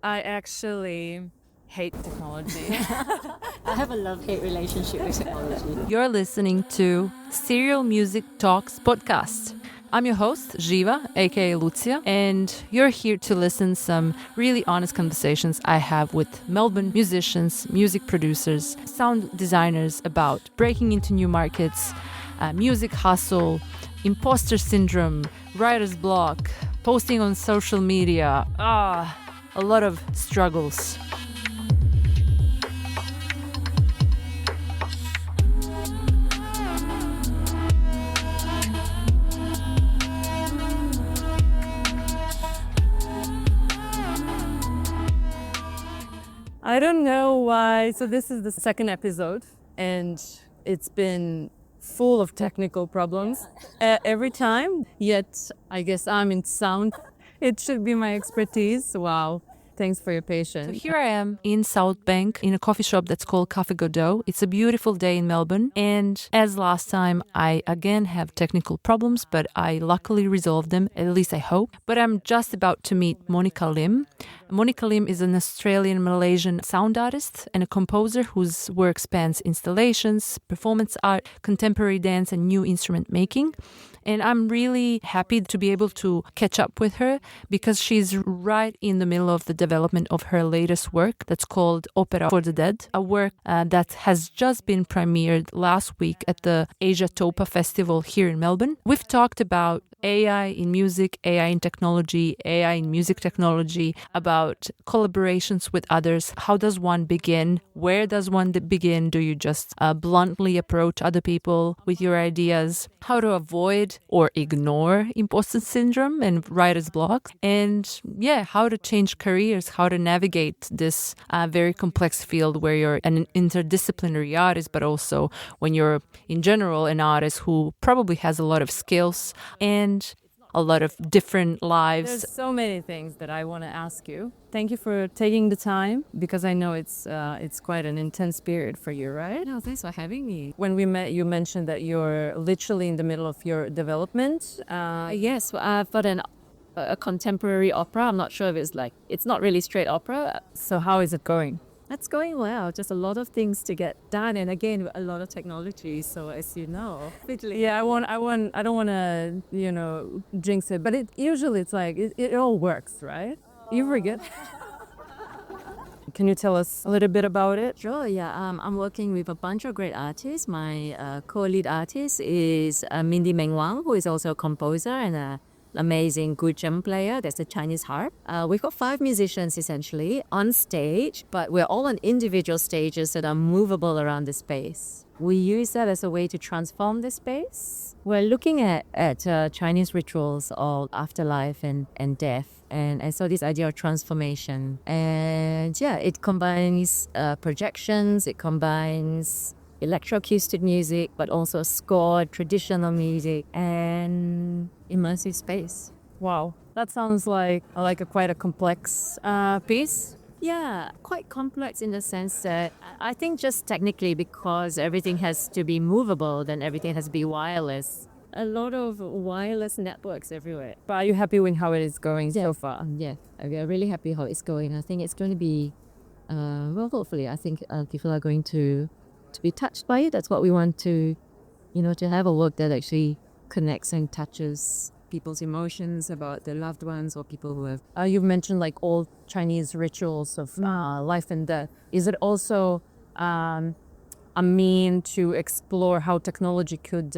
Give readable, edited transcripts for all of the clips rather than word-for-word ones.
I actually hate technology. I have a love-hate relationship with technology. You're listening to Serial Music Talks podcast. I'm your host, Živa, aka Lucia, and you're here to listen some really honest conversations I have with Melbourne musicians, music producers, sound designers about breaking into new markets, music hustle, imposter syndrome, writer's block, posting on social media, a lot of struggles. I don't know why. So this is the second episode and it's been full of technical problems every time. Yet I guess I'm in sound. It should be my expertise. Wow. Thanks for your So patience. here I am in South Bank in a coffee shop that's called Cafe Godot. It's a beautiful day in Melbourne. And as last time, I again have technical problems, but I luckily resolved them, at least I hope. But I'm just about to meet Monica Lim. Monica Lim is an Australian-Malaysian sound artist and a composer whose work spans installations, performance art, contemporary dance, and new instrument making. And I'm really happy to be able to catch up with her because she's right in the middle of the development of her latest work that's called Opera for the Dead, a work that has just been premiered last week at the AsiaTOPA festival here in Melbourne. We've talked about AI in music, AI in technology, AI in music technology, about collaborations with others. How does one begin? Where does one begin? Do you just bluntly approach other people with your ideas? How to avoid or ignore imposter syndrome and writer's block? And how to change careers, how to navigate this very complex field where you're an interdisciplinary artist, but also when you're in general an artist who probably has a lot of skills and a lot of different lives. There's so many things that I want to ask you. Thank you for taking the time because I know it's quite an intense period for you, right? No, thanks for having me. When we met, you mentioned that you're literally in the middle of your development. Yes, I've got a contemporary opera. I'm not sure if it's not really straight opera. So how is it going? That's going well. Just a lot of things to get done, and again, a lot of technology. So as you know, Yeah, I don't want to, jinx it, but it all works, right? You forget. Can you tell us a little bit about it? sure, yeah. I'm working with a bunch of great artists. My co-lead artist is Mindy Meng Wang, who is also a composer and an amazing guzheng player. That's the Chinese harp. We've got 5 musicians essentially on stage, but we're all on individual stages that are movable around the space. We use that as a way to transform the space. We're looking at Chinese rituals of afterlife and death. And I saw this idea of transformation. And it combines projections, it combines electroacoustic music, but also scored traditional music and immersive space. Wow, that sounds like quite a complex piece. Yeah, quite complex in the sense that I think just technically because everything has to be movable, then everything has to be wireless. A lot of wireless networks everywhere. But are you happy with how it is going so far? Yeah, we are really happy how it's going. I think it's going to be, hopefully, I think people are going to be touched by it. That's what we want to have a work that actually connects and touches people's emotions about their loved ones or people who have. You've mentioned like old Chinese rituals of life and death. Is it also a mean to explore how technology could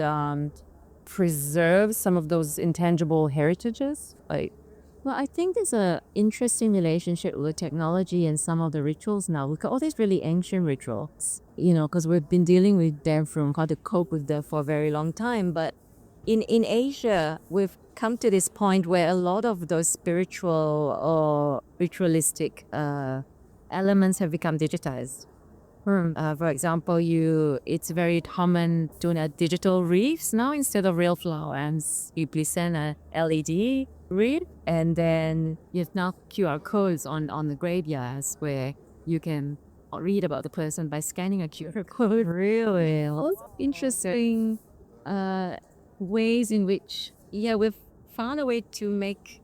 preserve some of those intangible heritages? Well, I think there's an interesting relationship with technology and some of the rituals now. We've got all these really ancient rituals, because we've been dealing with them from how to cope with them for a very long time. But in Asia, we've come to this point where a lot of those spiritual or ritualistic elements have become digitized. For example, it's very common doing digital wreaths now instead of real flowers. You present a LED wreath, and then you have now QR codes on the graveyards where you can read about the person by scanning a QR code. Really? Interesting ways in which, we've found a way to make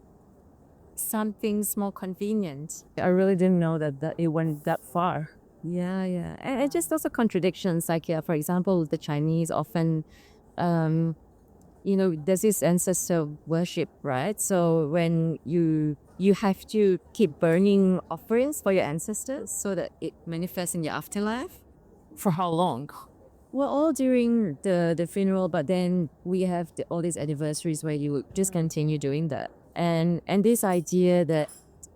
some things more convenient. I really didn't know that it went that far. Yeah, yeah. And just also contradictions. Like, yeah, for example, the Chinese often, there's this ancestor worship, right? So when you have to keep burning offerings for your ancestors so that it manifests in your afterlife. For how long? Well, all during the funeral, but then we have all these anniversaries where you would just continue doing that. And this idea that,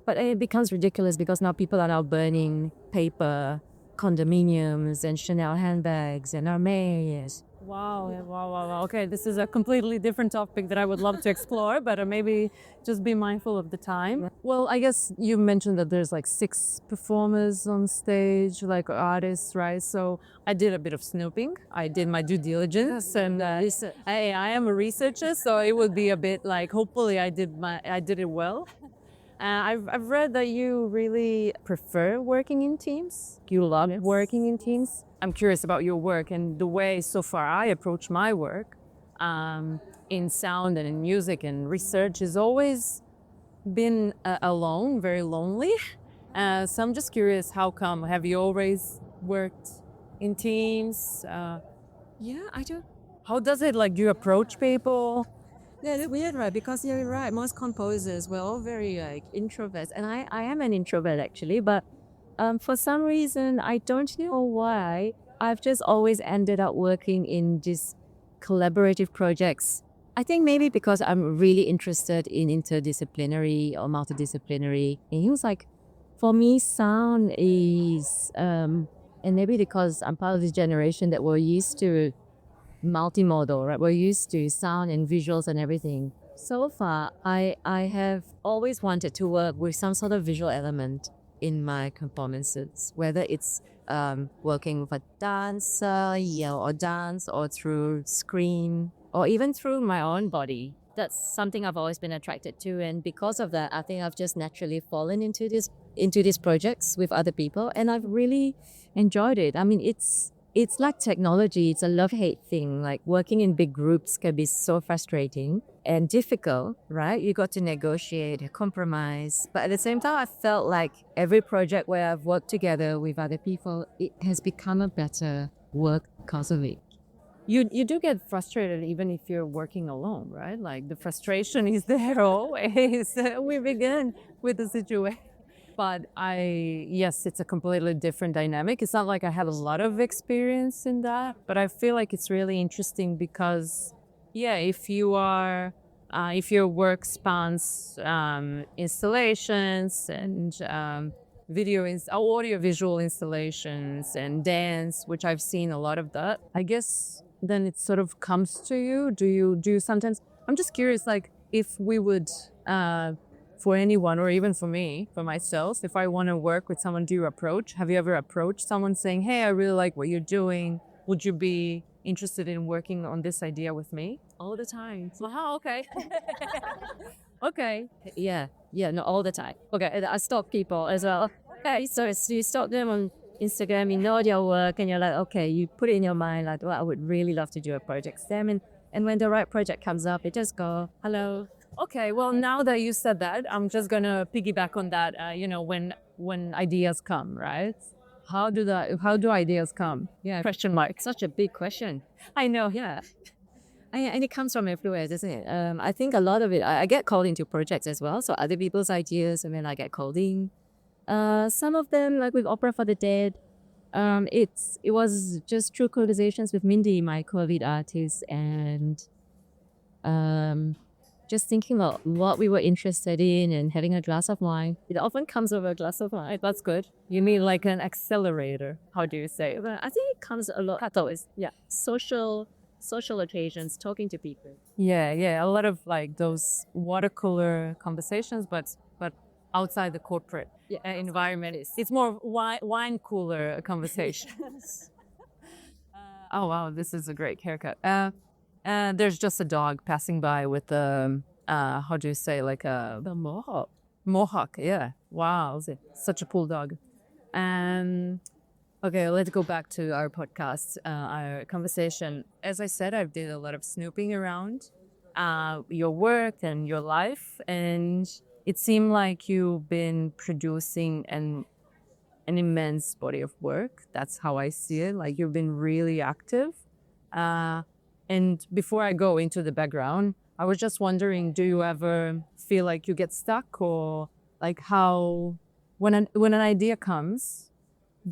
but it becomes ridiculous because now people are now burning paper, condominiums, and Chanel handbags, and Hermes. Wow. Okay, this is a completely different topic that I would love to explore, but maybe just be mindful of the time. Well, I guess you mentioned that there's like 6 performers on stage, like artists, right? So I did a bit of snooping. I did my due diligence, and I am a researcher, so it would be a bit like, hopefully I did it well. I've read that you really prefer working in teams. You love working in teams. I'm curious about your work and the way so far I approach my work in sound and in music and research has always been alone, very lonely. So I'm just curious, how come? Have you always worked in teams? Yeah, I do. How does it, like, do you approach people? Yeah, it's weird, right? Because you're right. Most composers were all very like introverts, and I am an introvert actually. But for some reason, I don't know why, I've just always ended up working in these collaborative projects. I think maybe because I'm really interested in interdisciplinary or multidisciplinary. And he was like, for me, sound is, and maybe because I'm part of this generation that we're used to multimodal, right? We're used to sound and visuals and everything. So far, I have always wanted to work with some sort of visual element in my performances, whether it's working with a dancer, or dance, or through screen, or even through my own body. That's something I've always been attracted to, and because of that, I think I've just naturally fallen into these projects with other people, and I've really enjoyed it. I mean, it's like technology. It's a love-hate thing. Like working in big groups can be so frustrating and difficult, right? You got to negotiate, compromise. But at the same time, I felt like every project where I've worked together with other people, it has become a better work because of it. You do get frustrated even if you're working alone, right? Like the frustration is there always. We begin with the situation. But yes, it's a completely different dynamic. It's not like I have a lot of experience in that, but I feel like it's really interesting because, yeah, if your work spans installations and audio visual installations and dance, which I've seen a lot of that, I guess then it sort of comes to you. Do you sometimes? I'm just curious, like if we would. For anyone, or even for me, for myself, if I want to work with someone, have you ever approached someone saying, hey, I really like what you're doing. Would you be interested in working on this idea with me? All the time. Wow, okay. Okay. Yeah, no, all the time. Okay, I stalk people as well. Okay, so you stalk them on Instagram, you know their work, and you're like, okay, you put it in your mind, like, well, I would really love to do a project with them. And when the right project comes up, you just go, hello. Okay, well, now that you said that, I'm just gonna piggyback on that. When ideas come, right? How do ideas come? Yeah, Question mark. such a big question. I know. Yeah, and it comes from everywhere, doesn't it? I think a lot of it, I get called into projects as well. So other people's ideas, and then I get called in. Some of them, like with Opera for the Dead, it was just through conversations with Mindy, my co-lead artist, and just thinking about what we were interested in and having a glass of wine. It often comes over a glass of wine. That's good. You mean like an accelerator? How do you say? But I think it comes a lot. Catalyst. Yeah, social occasions, talking to people. Yeah. A lot of like those water cooler conversations, but outside the corporate environment. It's more wine cooler conversations. Oh wow, this is a great haircut. There's just a dog passing by with how do you say, like a The mohawk. mohawk? Yeah. Wow, such a cool dog. Okay, let's go back to our podcast, our conversation. As I said, I've did a lot of snooping around your work and your life, and it seemed like you've been producing an immense body of work. That's how I see it. Like you've been really active. And before I go into the background, I was just wondering, do you ever feel like you get stuck, or like how, when an idea comes,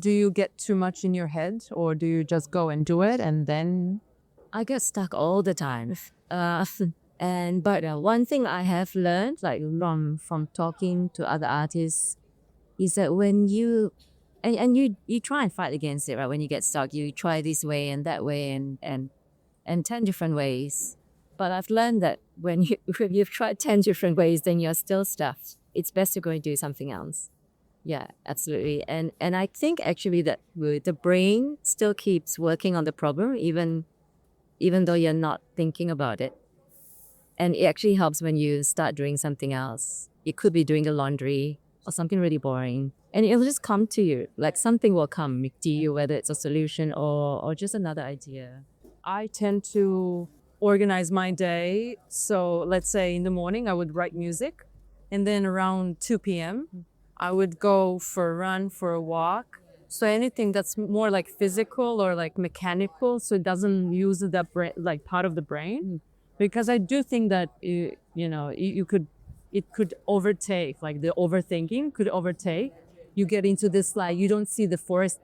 do you get too much in your head, or do you just go and do it and then? I get stuck all the time. But one thing I have learned, like from talking to other artists, is that when you and you try and fight against it, right? When you get stuck, you try this way and that way and 10 different ways. But I've learned that when you've tried 10 different ways, then you're still stuck. It's best to go and do something else. Yeah, absolutely. And I think actually that the brain still keeps working on the problem, even though you're not thinking about it. And it actually helps when you start doing something else. It could be doing the laundry or something really boring. And it'll just come to you. Like something will come to you, whether it's a solution or just another idea. I tend to organize my day. So let's say in the morning, I would write music. And then around 2 p.m., I would go for a run, for a walk. So anything that's more like physical or like mechanical, so it doesn't use that like part of the brain. Because I do think that, it could overtake, like the overthinking could overtake. You get into this, like, you don't see the forest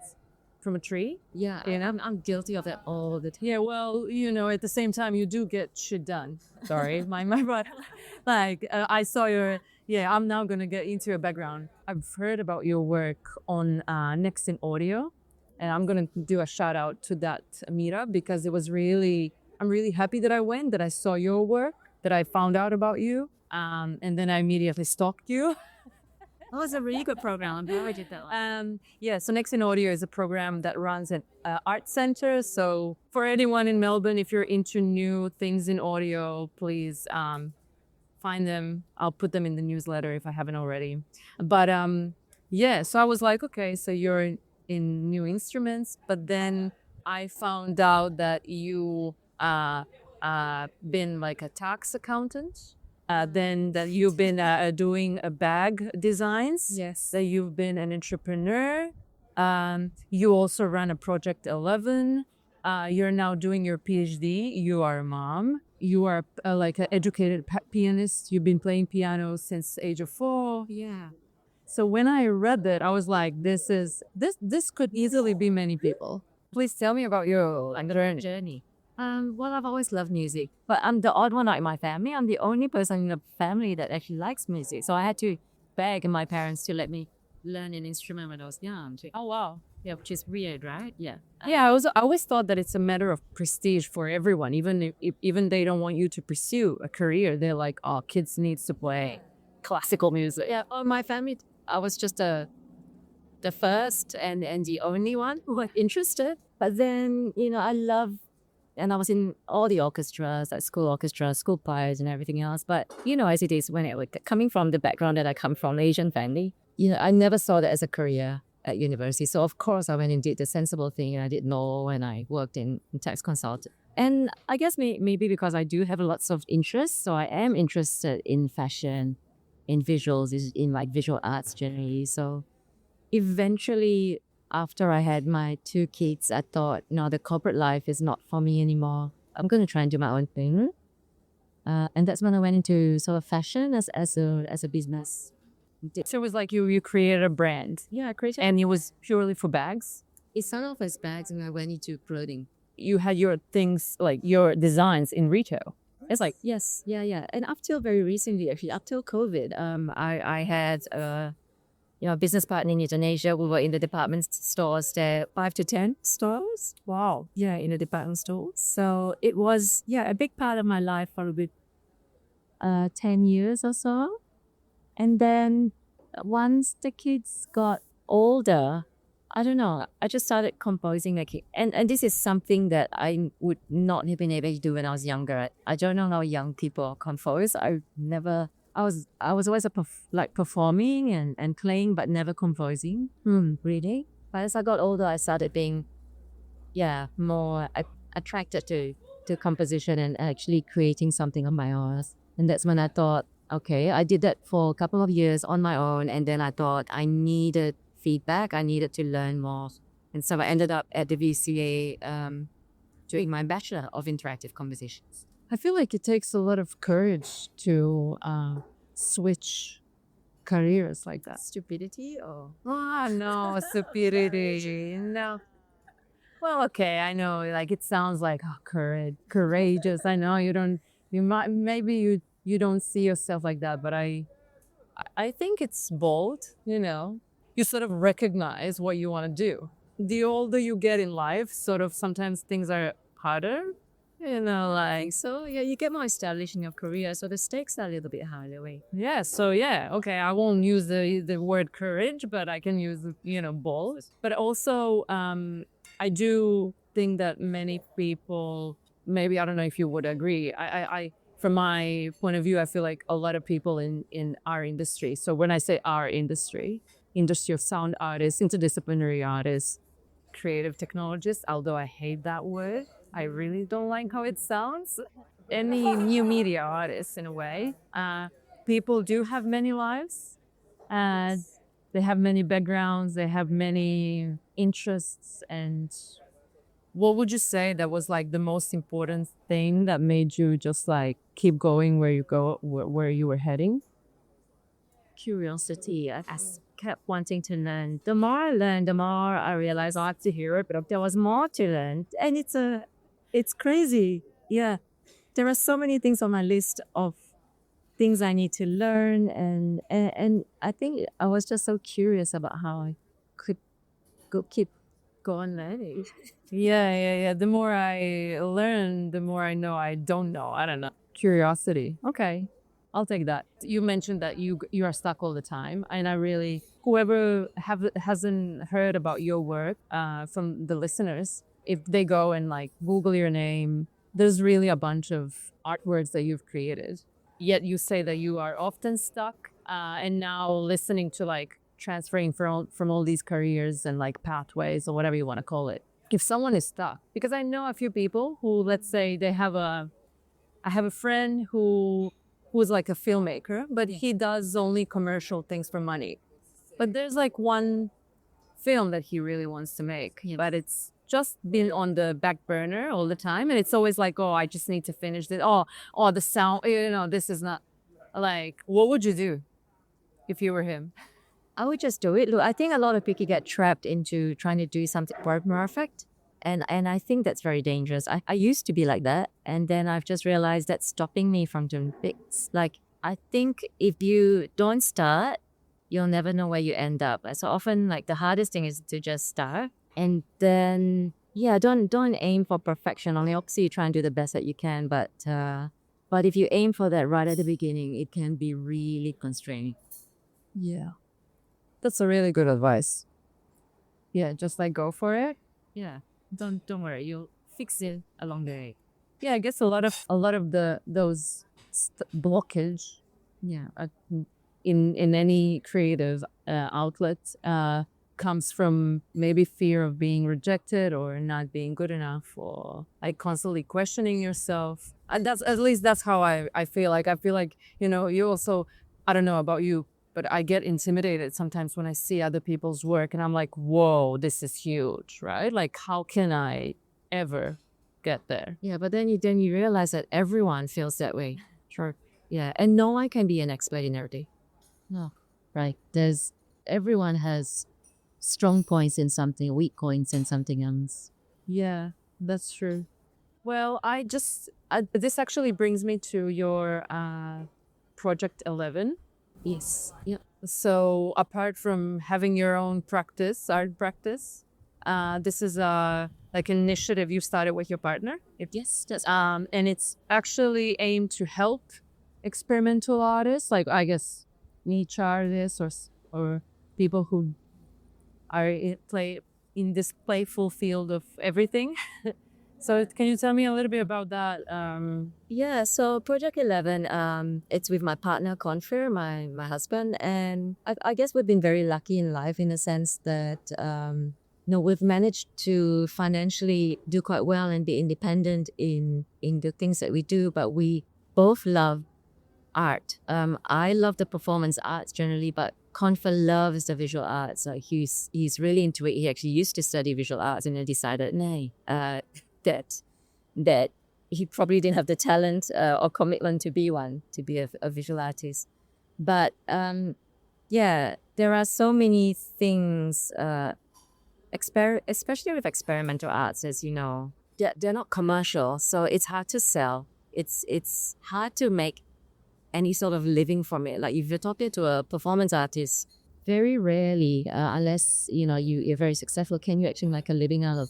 from a tree. Yeah, and I'm guilty of that all the time. Yeah, well, at the same time, you do get shit done. Sorry, my brother. Like, I saw I'm now going to get into your background. I've heard about your work on Next in Audio, and I'm going to do a shout out to that meetup because it was I'm really happy that I went, that I saw your work, that I found out about you, and then I immediately stalked you. Oh, it's a really good program. I'm glad I did that one. So Next in Audio is a program that runs an art center. So for anyone in Melbourne, if you're into new things in audio, please find them. I'll put them in the newsletter if I haven't already. But so I was like, okay, so you're in new instruments, but then I found out that you been like a tax accountant. Then that you've been doing bag designs. Yes. That you've been an entrepreneur. You also run a Project 11. You're now doing your PhD. You are a mom. You are like an educated pianist. You've been playing piano since the age of 4. Yeah. So when I read that, I was like, this could easily be many people. Please tell me about your journey. Well, I've always loved music, but I'm the odd one out in my family. I'm the only person in the family that actually likes music. So I had to beg my parents to let me learn an instrument when I was young. Oh, wow. Yeah, which is weird, right? Yeah. Yeah, I always thought that it's a matter of prestige for everyone. Even if they don't want you to pursue a career, they're like, oh, kids needs to play classical music. Yeah, my family, I was just the first and the only one who was interested. But then, and I was in all the orchestras, like school orchestras, school choirs and everything else. But, as it is, coming from the background that I come from, Asian family, I never saw that as a career at university. So, of course, I went and did the sensible thing. And I did law and I worked in tax consultant. And I guess maybe because I do have lots of interests. So I am interested in fashion, in visuals, in like visual arts generally. So eventually, after I had my 2 kids, I thought, no, the corporate life is not for me anymore. I'm going to try and do my own thing. And that's when I went into sort of fashion as a business. So it was like you created a brand. Yeah, I created. And it was purely for bags? It started off as bags and I went into clothing. You had your things, like your designs in retail. It's like... Yes, yeah. And up till very recently, actually, up till COVID, I had... a business partner in Indonesia. We were in the department stores there, 5 to 10 stores. Wow. Yeah, in the department stores. So it was, a big part of my life for a bit, 10 years or so. And then once the kids got older, I don't know, I just started composing again. And this is something that I would not have been able to do when I was younger. I don't know how young people compose. I was always performing and playing, but never composing. Really? But as I got older, I started being, more attracted to composition and actually creating something of my own. And that's when I thought, Okay, I did that for a couple of years on my own, and then I thought I needed feedback. I needed to learn more, and so I ended up at the VCA doing my Bachelor of Interactive Conversations. I feel like it takes a lot of courage to switch careers like that. Stupidity or Ah, no, stupidity. No. Well, okay, I know. Like it sounds like courageous. I know you don't. You might maybe you don't see yourself like that, but I think it's bold. You know, you sort of recognize what you want to do. The older you get in life, sort of sometimes things are harder. You know, like so. Yeah, you get more established in your career, so the stakes are a little bit higher. Way. yeah. So yeah, okay. I won't use the word courage, but I can use bold. But also, I do think that many people, maybe I don't know if you would agree. I from my point of view, I feel like a lot of people in our industry. So when I say our industry of sound artists, interdisciplinary artists, creative technologists, although I hate that word, I really don't like how it sounds. Any new media artists, in a way, people do have many lives, and they have many backgrounds, they have many interests. And what would you say that was like the most important thing that made you just like keep going where you were heading? Curiosity. I kept wanting to learn. The more I learned, the more I realized I had to hear it, but there was more to learn. And it's crazy. Yeah. There are so many things on my list of things I need to learn. And I think I was just so curious about how I could keep going learning. Yeah. The more I learn, the more I know I don't know. I don't know. Curiosity. Okay. I'll take that. You mentioned that you are stuck all the time, and I really, whoever hasn't heard about your work from the listeners, if they go and like Google your name, there's really a bunch of artworks that you've created. Yet you say that you are often stuck, and now listening to like transferring from all these careers and like pathways or whatever you want to call it. If someone is stuck, because I know a few people who, let's say, I have a friend who's like a filmmaker, but he does only commercial things for money. But there's like one film that he really wants to make, but it's just been on the back burner all the time. And it's always like, oh, I just need to finish this. Oh, the sound, this is not like, what would you do if you were him? I would just do it. Look, I think a lot of people get trapped into trying to do something perfect. And I think that's very dangerous. I used to be like that. And then I've just realized that's stopping me from doing things. Like, I think if you don't start, you'll never know where you end up. So often, like, the hardest thing is to just start. And then, yeah, don't aim for perfection. On the opposite, you try and do the best that you can. But if you aim for that right at the beginning, it can be really constraining. Yeah. That's a really good advice. Yeah, just like go for it. Yeah. Don't worry, you'll fix it along the way. Yeah, I guess a lot of those blockage, yeah, in any creative outlet comes from maybe fear of being rejected or not being good enough, or like constantly questioning yourself. And that's how I feel like. I feel like you also, I don't know about you, but I get intimidated sometimes when I see other people's work and I'm like, whoa, this is huge, right? Like, how can I ever get there? Yeah, but then you realize that everyone feels that way. Sure. Yeah, and no one can be an expert in everything. No, right. Everyone has strong points in something, weak points in something else. Yeah, that's true. Well, this actually brings me to your Project 11. Yes. Yep. So apart from having your own art practice, this is like an initiative you started with your partner. Yes, that's and it's actually aimed to help experimental artists, like I guess niche artists or people who are in this playful field of everything. So can you tell me a little bit about that? Yeah, so Project 11, it's with my partner, Confer, my husband. And I guess we've been very lucky in life in the sense that, we've managed to financially do quite well and be independent in the things that we do. But we both love art. I love the performance arts generally, but Confer loves the visual arts. He's really into it. He actually used to study visual arts and then decided, nay, that he probably didn't have the talent or commitment to be a visual artist. But yeah, there are so many things, especially with experimental arts, as you know, they're not commercial, so it's hard to sell. It's hard to make any sort of living from it. Like if you're talking to a performance artist, very rarely, unless you're very successful, can you actually make a living out of.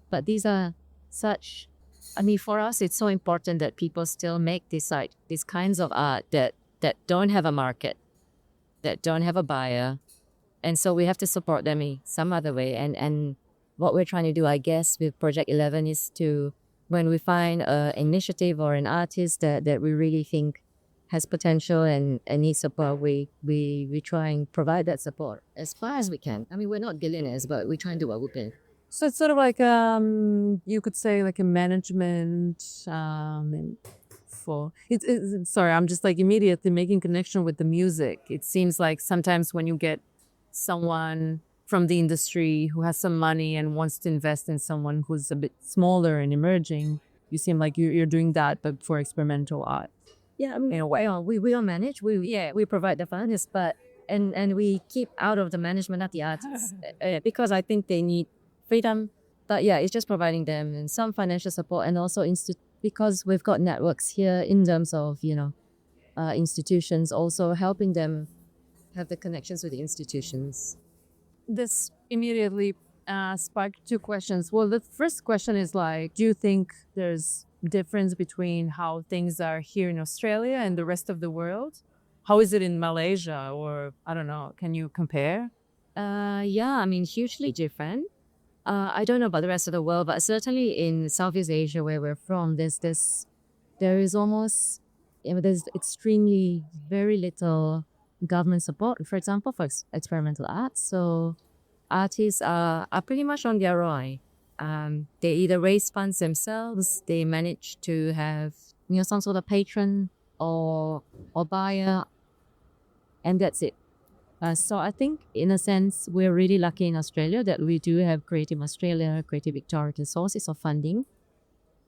But these are such. I mean, for us, it's so important that people still make these kinds of art that don't have a market, that don't have a buyer, and so we have to support them in some other way. And what we're trying to do, I guess, with Project 11 is to, when we find an initiative or an artist that we really think has potential and needs support, we try and provide that support as far as we can. I mean, we're not billionaires, but we try and do what we can. So it's sort of like you could say like a management for sorry, I'm just like immediately making connection with the music. It seems like sometimes when you get someone from the industry who has some money and wants to invest in someone who's a bit smaller and emerging, you seem like you're doing that, but for experimental art. Yeah, I mean, in a way. we don't manage. We provide the finance, but and we keep out of the management of the artists because I think they need freedom. But yeah, it's just providing them and some financial support, and also because we've got networks here in terms of institutions, also helping them have the connections with the institutions. This immediately sparked two questions. Well, the first question is like, do you think there's difference between how things are here in Australia and the rest of the world? How is it in Malaysia, or I don't know, can you compare? Yeah, I mean, hugely different. I don't know about the rest of the world, but certainly in Southeast Asia where we're from, there is almost, there's extremely very little government support, for example, for experimental arts. So artists are pretty much on their own. They either raise funds themselves, they manage to have some sort of patron or buyer, and that's it. So I think in a sense we're really lucky in Australia that we do have Creative Australia, Creative Victoria sources of funding.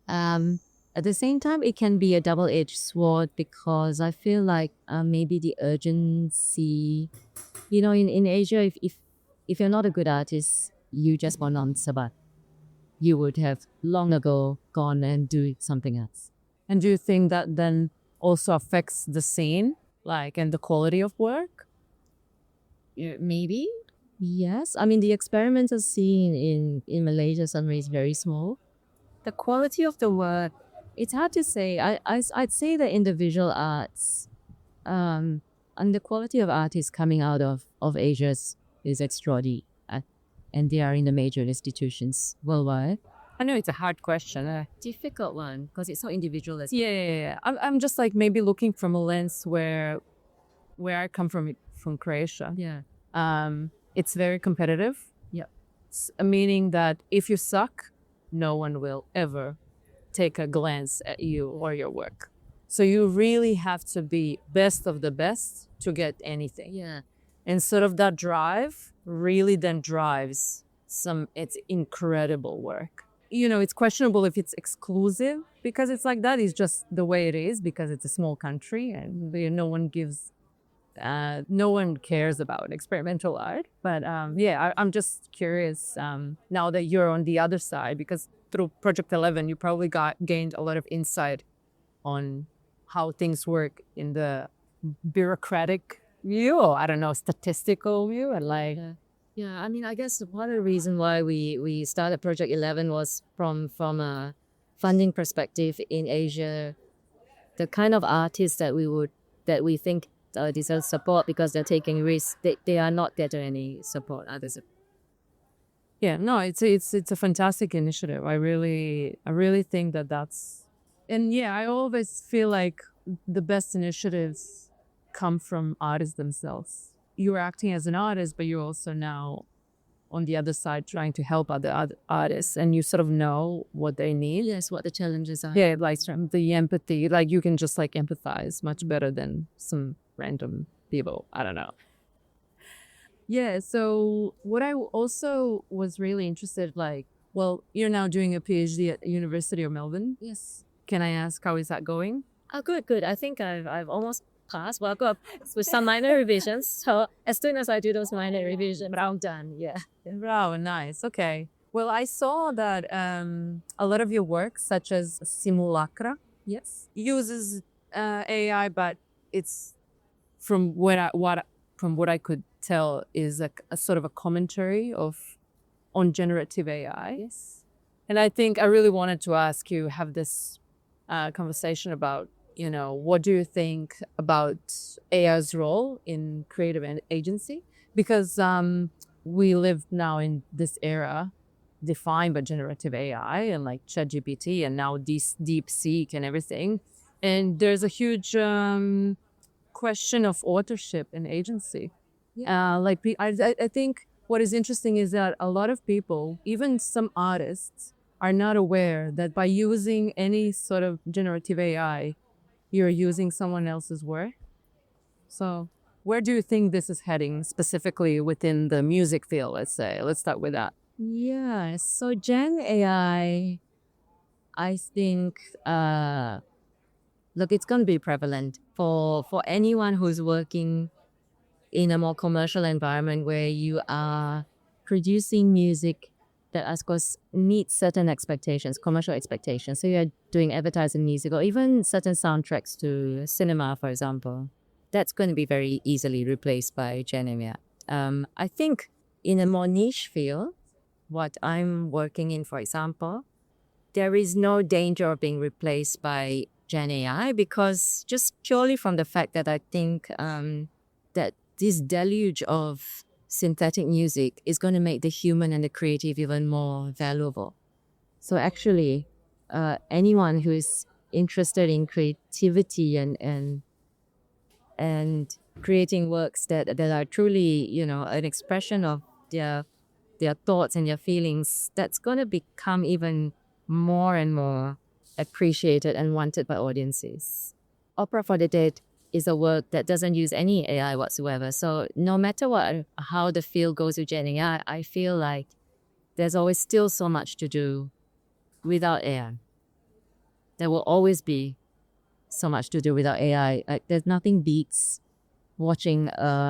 At the same time, it can be a double-edged sword because I feel like maybe the urgency, in Asia, if you're not a good artist, you just want on Sabat. You would have long ago gone and do something else. And do you think that then also affects the scene, like, and the quality of work? Maybe. Yes. I mean, the experimental scene in Malaysia suddenly is very small. The quality of the work, it's hard to say. I'd say that in the visual arts, and the quality of artists coming out of Asia is extraordinary. And they are in the major institutions worldwide. I know it's a hard question. Difficult one because it's so individualist. Yeah. I'm just like maybe looking from a lens where I come from Croatia. Yeah. It's very competitive. Yeah. Meaning that if you suck, no one will ever take a glance at you or your work. So you really have to be best of the best to get anything. Yeah. And sort of that drive really then drives it's incredible work. It's questionable if it's exclusive because it's like that is just the way it is because it's a small country and no one cares about experimental art. But I'm just curious now that you're on the other side, because through Project 11, you probably gained a lot of insight on how things work in the bureaucratic view, or I don't know, statistical view, and like. Yeah, I mean, I guess one of the reasons why we started Project 11 was from a funding perspective in Asia. The kind of artists that we think deserve support because they're taking risks, they are not getting any support. Others. Yeah, no, it's a fantastic initiative. I really think that's, and yeah, I always feel like the best initiatives come from artists themselves. You're acting as an artist, but you're also now on the other side trying to help other artists, and you sort of know what they need. Yes, what the challenges are. Yeah, like the empathy, like you can just like empathize much better than some random people. I don't know. Yeah, so what I also was really interested, like, well, you're now doing a PhD at University of Melbourne. Yes. Can I ask how is that going? Oh, good. I think I've almost passed. Well, I got with some minor revisions. So as soon as I do those minor revisions, I'm done. Yeah. Wow, nice. Okay. Well, I saw that a lot of your work, such as Simulacra, yes, uses AI, but it's from what I could tell is a sort of a commentary on generative AI. Yes. And I think I really wanted to ask you, have this conversation about, what do you think about AI's role in creative agency? Because we live now in this era defined by generative AI and like ChatGPT and now this DeepSeek and everything. And there's a huge question of authorship and agency. Yeah. I think what is interesting is that a lot of people, even some artists, are not aware that by using any sort of generative AI, you're using someone else's work. So where do you think this is heading specifically within the music field, let's say? Let's start with that. Yeah, so Gen AI, I think, look, it's going to be prevalent for anyone who's working in a more commercial environment where you are producing music that, of course, needs certain expectations, commercial expectations. So you're doing advertising music or even certain soundtracks to cinema, for example. That's going to be very easily replaced by Gen AI. I think in a more niche field, what I'm working in, for example, there is no danger of being replaced by Gen AI because just purely from the fact that I think that this deluge of synthetic music is going to make the human and the creative even more valuable. So actually, anyone who is interested in creativity and creating works that are truly, an expression of their thoughts and their feelings, that's going to become even more and more appreciated and wanted by audiences. Opera for the Dead is a work that doesn't use any AI whatsoever. So no matter how the field goes with Gen AI, I feel like there's always still so much to do without AI. There will always be so much to do without AI. Like, there's nothing beats watching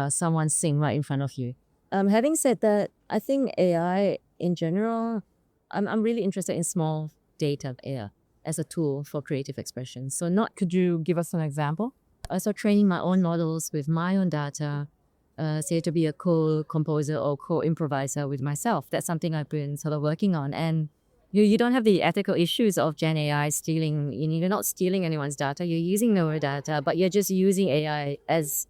someone sing right in front of you. Having said that, I think AI in general, I'm really interested in small data AI as a tool for creative expression. So could you give us an example? So training my own models with my own data, say to be a co-composer or co-improviser with myself. That's something I've been sort of working on. And you don't have the ethical issues of Gen AI stealing. You're not stealing anyone's data. You're using their data, but you're just using AI as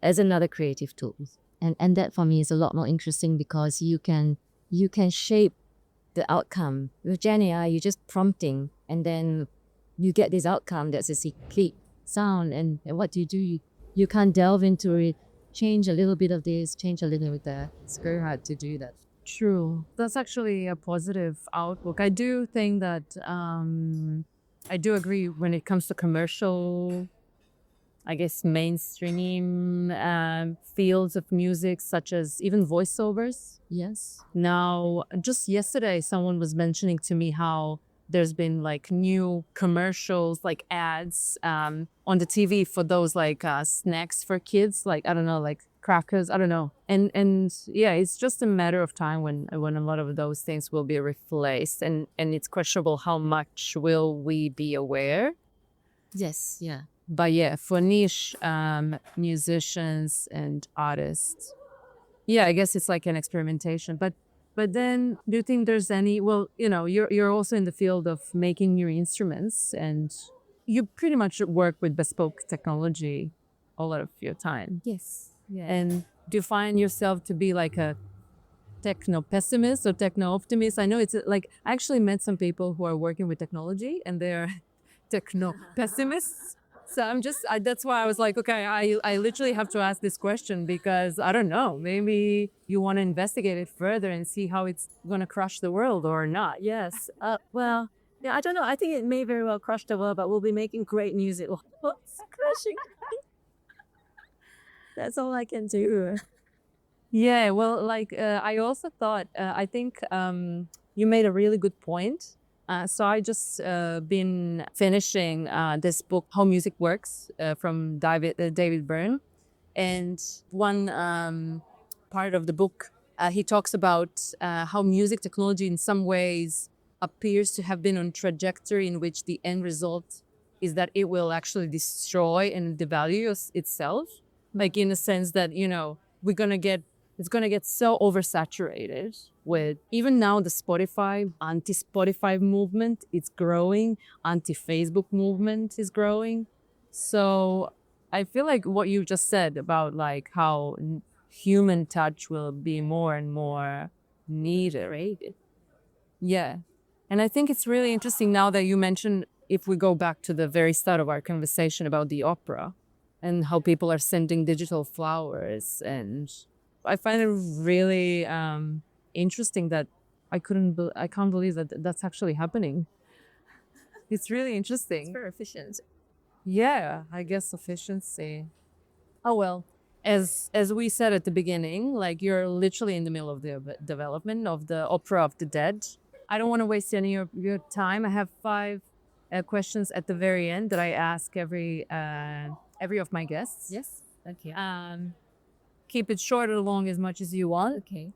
another creative tool. And that for me is a lot more interesting because you can shape the outcome. With Gen AI, you're just prompting and then you get this outcome that's a complete sound. And what do? You can't delve into it, change a little bit of this, change a little bit of that. It's very hard to do that. True. That's actually a positive outlook. I do think that I do agree when it comes to commercial, I guess, mainstream fields of music, such as even voiceovers. Yes. Now, just yesterday, someone was mentioning to me how there's been like new commercials, like ads on the TV for those like snacks for kids, like, I don't know, like crackers, I don't know. And yeah, it's just a matter of time when a lot of those things will be replaced. And it's questionable how much will we be aware. Yes, yeah. But yeah, for niche musicians and artists, yeah, I guess it's like an experimentation. But then, do you think there's any? Well, you're also in the field of making new instruments, and you pretty much work with bespoke technology a lot of your time. Yes. Yeah. And do you find yourself to be like a techno pessimist or techno optimist? I know it's like I actually met some people who are working with technology, and they're techno pessimists. So that's why I was like, okay, I literally have to ask this question because I don't know, maybe you want to investigate it further and see how it's going to crush the world or not. Yes. Well, yeah, I don't know. I think it may very well crush the world, but we'll be making great music. What's crushing? That's all I can do. Yeah, well, like I also thought, I think you made a really good point. So I just been finishing this book, How Music Works, from David Byrne. And one part of the book, he talks about how music technology in some ways appears to have been on trajectory in which the end result is that it will actually destroy and devalue itself. Like in a sense that, you know, it's gonna get so oversaturated with even now the anti-Spotify movement, it's growing, anti-Facebook movement is growing. So I feel like what you just said about like how human touch will be more and more needed, right? Yeah. And I think it's really interesting now that you mentioned, if we go back to the very start of our conversation about the opera and how people are sending digital flowers, and I find it really interesting that I can't believe that that's actually happening. It's really interesting. It's very efficient. Yeah, I guess efficiency. Oh well, as we said at the beginning, like you're literally in the middle of the development of the Opera of the Dead. I don't want to waste any of your time. I have 5 questions at the very end that I ask every of my guests. Yes. Okay. Keep it short or long as much as you want. Okay.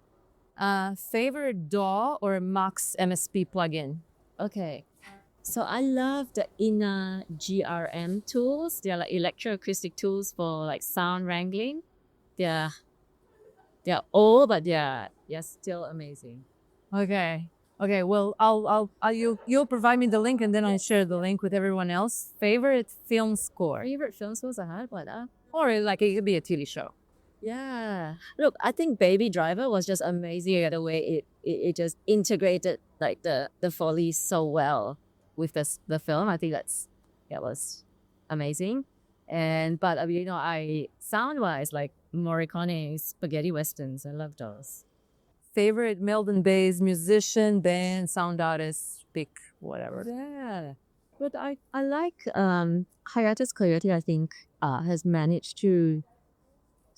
Favorite DAW or Max MSP plugin? Okay. So I love the inner GRM tools. They're like electroacoustic tools for like sound wrangling. They're old, but they're still amazing. Okay. Okay. Well, you'll provide me the link and then I'll share the link with everyone else. Favorite film score, Favorite film scores I had? What? or like it could be a TV show. Yeah. Look, I think Baby Driver was just amazing the way it just integrated like the Follies so well with the film. I think that was amazing. But you know, I sound wise like Morricone's spaghetti westerns. I love those. Favorite Melbourne-based musician, band, sound artist, pick whatever. Yeah. But I like Hiatus Coyote, I think has managed to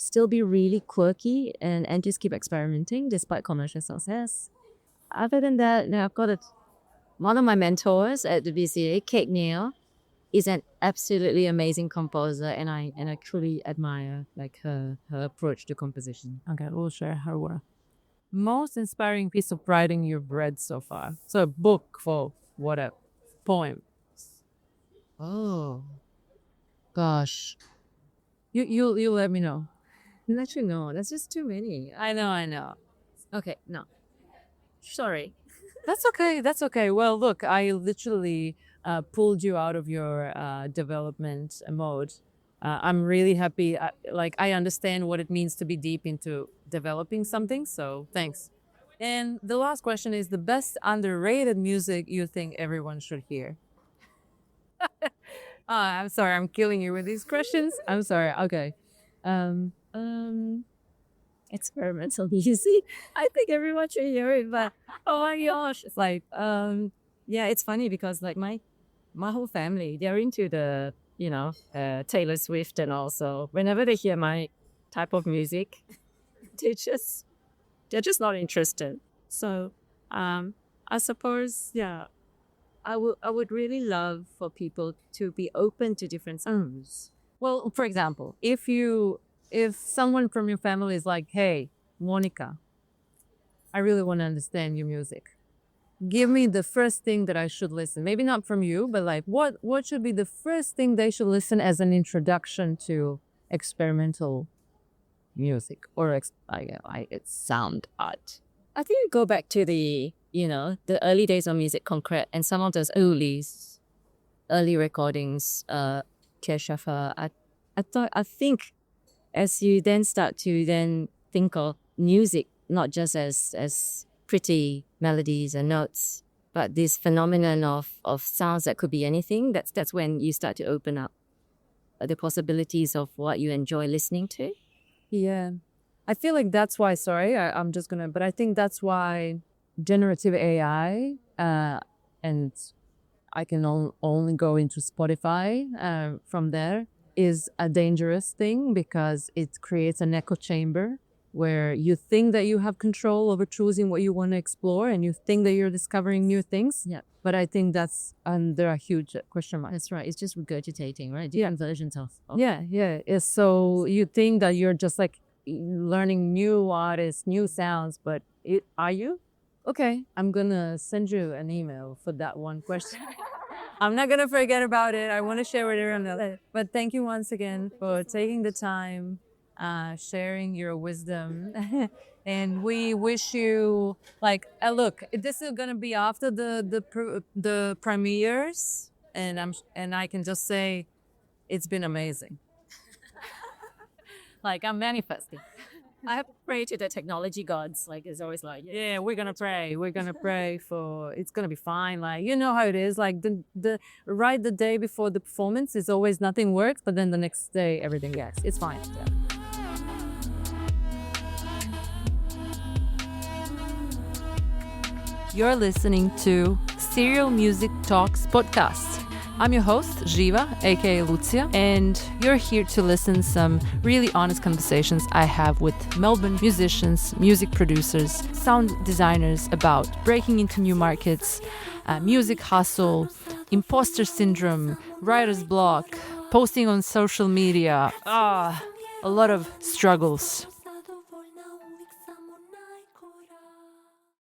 still be really quirky and just keep experimenting despite commercial success. Other than that, now I've got one of my mentors at the BCA, Kate Neal, is an absolutely amazing composer, and I truly admire like her approach to composition. Okay, we'll share her work. Most inspiring piece of writing you've read so far? So a book for whatever, poem. Oh, gosh. You let me know. Actually, no, that's just too many. I know. Okay, no. Sorry. That's okay. That's okay. Well, look, I literally pulled you out of your development mode. I'm really happy. I understand what it means to be deep into developing something. So thanks. And the last question is the best underrated music you think everyone should hear. I'm sorry. I'm killing you with these questions. I'm sorry. Okay. Experimental music. I think everyone should hear it, but oh my gosh, it's like yeah, it's funny because like my whole family, they're into the Taylor Swift, and also whenever they hear my type of music, they're just not interested. So I suppose I would really love for people to be open to different sounds. Well, for example, if someone from your family is like, hey, Monica, I really want to understand your music. Give me the first thing that I should listen. Maybe not from you, but like what should be the first thing they should listen as an introduction to experimental music or it's sound art? I think we go back to the early days of music concrete and some of those early recordings, Keshafa. I think as you then start to then think of music not just as pretty melodies and notes, but this phenomenon of sounds that could be anything, that's when you start to open up the possibilities of what you enjoy listening to. Yeah. I feel like that's why, I'm just gonna, but I think that's why generative AI, and I can only go into Spotify from there, is a dangerous thing because it creates an echo chamber where you think that you have control over choosing what you want to explore and you think that you're discovering new things. Yeah. But I think that's under a huge question mark. That's right. It's just regurgitating, right? Different versions of. Yeah. So you think that you're just like learning new artists, new sounds, but are you? Okay, I'm gonna send you an email for that one question. I'm not gonna forget about it. I want to share with everyone else. But thank you once again for taking the time, sharing your wisdom, and we wish you look. This is gonna be after the premieres, and I can just say, it's been amazing. I'm manifesting. I have to pray to the technology gods. It's always Yeah, we're gonna pray. We're gonna pray for it's gonna be fine. You know how it is. The day before the performance is always nothing works, but then the next day everything gets. It's fine. Yeah. You're listening to Serial Music Talks podcast. I'm your host, Živa, aka Lucia, and you're here to listen some really honest conversations I have with Melbourne musicians, music producers, sound designers about breaking into new markets, music hustle, imposter syndrome, writer's block, posting on social media, a lot of struggles.